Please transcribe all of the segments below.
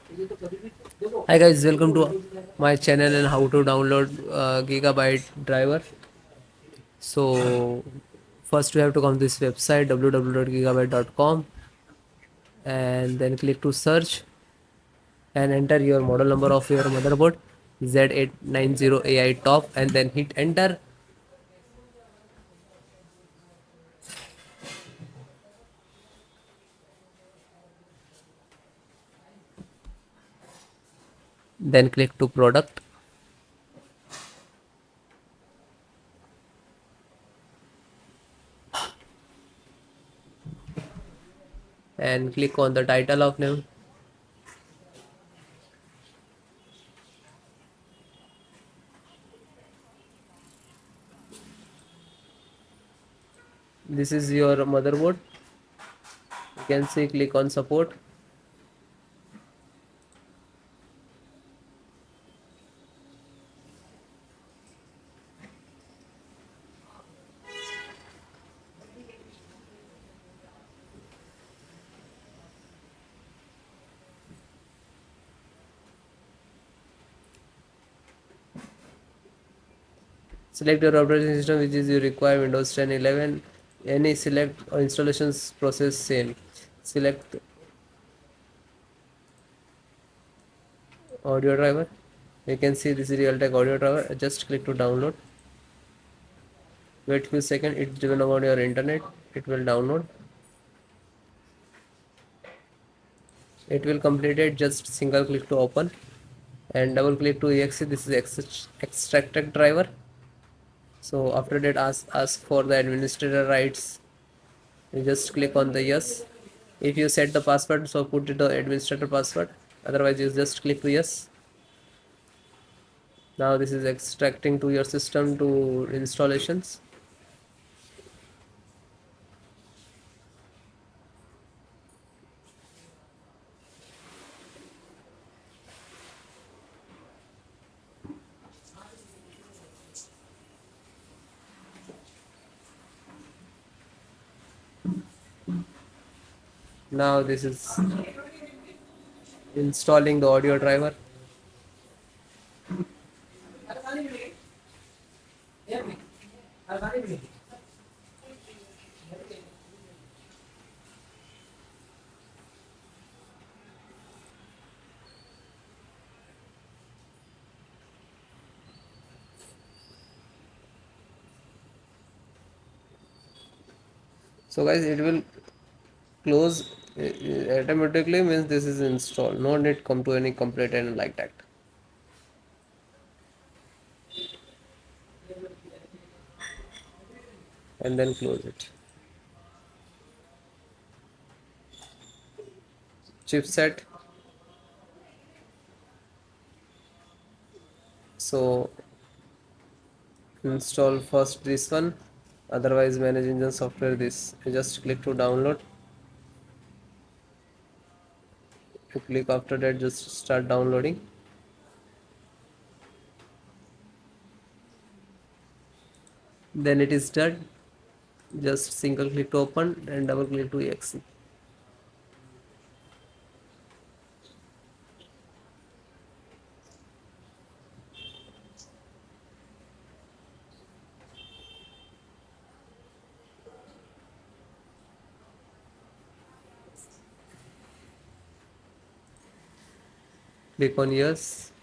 Hi guys, welcome to my channel and how to download Gigabyte driver. So first we have to come to this website www.gigabyte.com and then click to search and enter your model number of your motherboard Z890 AI top and then hit enter. Then click to product and click on the title of name. This is your motherboard. You can see click on support. Select your operating system which is you require Windows 10, 11. Any select or installations process same. Select audio driver. You can see this is Realtek audio driver. Just click to download. Wait few seconds. It's driven on your internet. It will download. It will complete it. Just single click to open and double click to exe. This is extracted driver. So after that ask for the administrator rights. You just click on the yes. If you set the password, so put it the administrator password. Otherwise you just click to yes. Now this is extracting to your system to installations. Now this is installing the audio driver. So guys, it will close automatically, means this is installed. No need come to any complete and like that. And then close it. Chipset. So install first this one. Otherwise manage engine software this. You just click to download. You click after that, just start downloading. Then it is done. Just single click to open and double click to exe. Click on yes.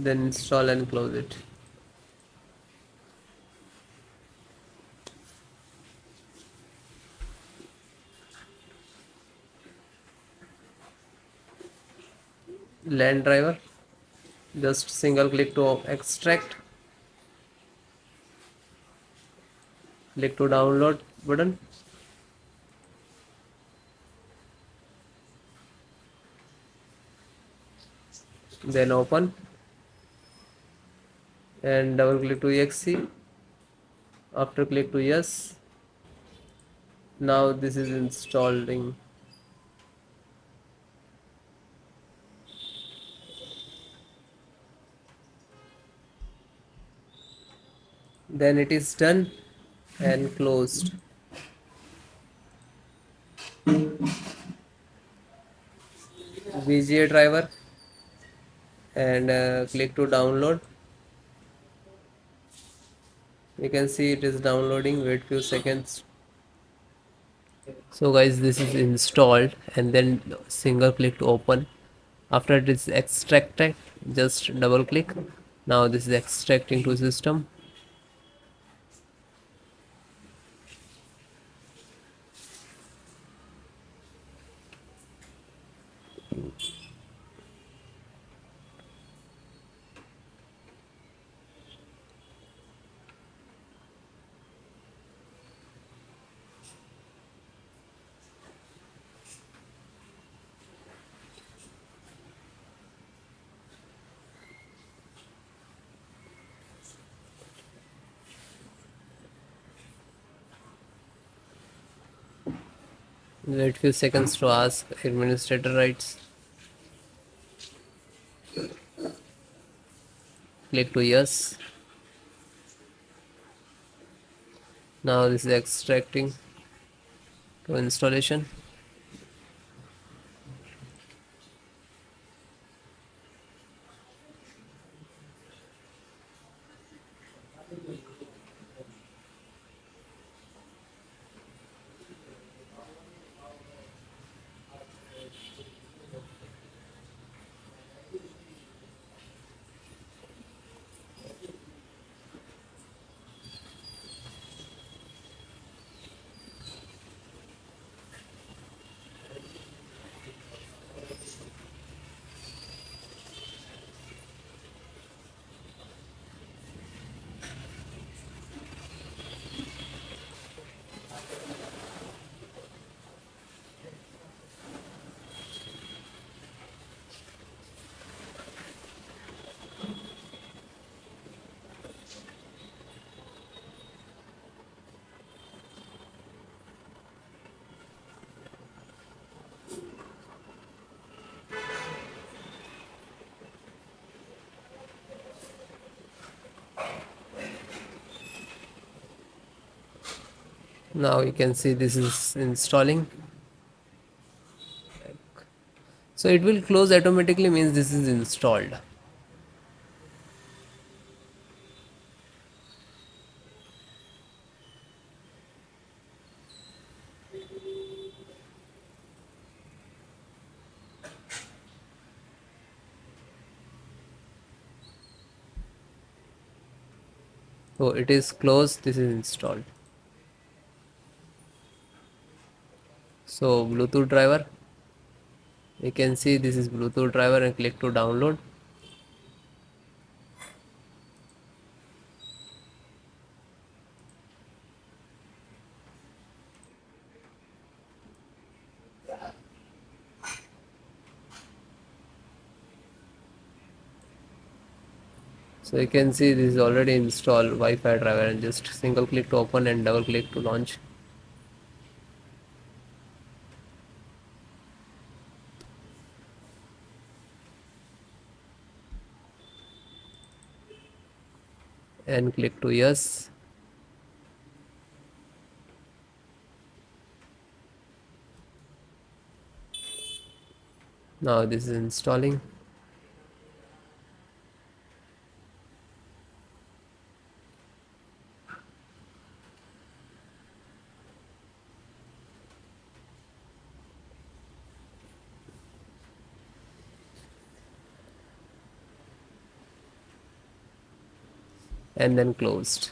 then install and close it. LAN driver, just single click to extract, click to download button, then open and double click to exe. After click to yes. Now this is installing. Then it is done and closed. VGA driver and click to download. You can see it is downloading. Wait few seconds. So guys, this is installed and then single click to open. After it is extracted, just double click. Now this is extracting to system. Wait few seconds to ask administrator rights. Click to yes. Now this is extracting to installation. Now you can see this is installing. So it will close automatically, means this is installed. So it is closed, this is installed. So Bluetooth driver, you can see this is Bluetooth driver and click to download. So you can see this is already installed Wi-Fi driver, and just single click to open and double click to launch. And click to yes. Now this is installing. and then closed.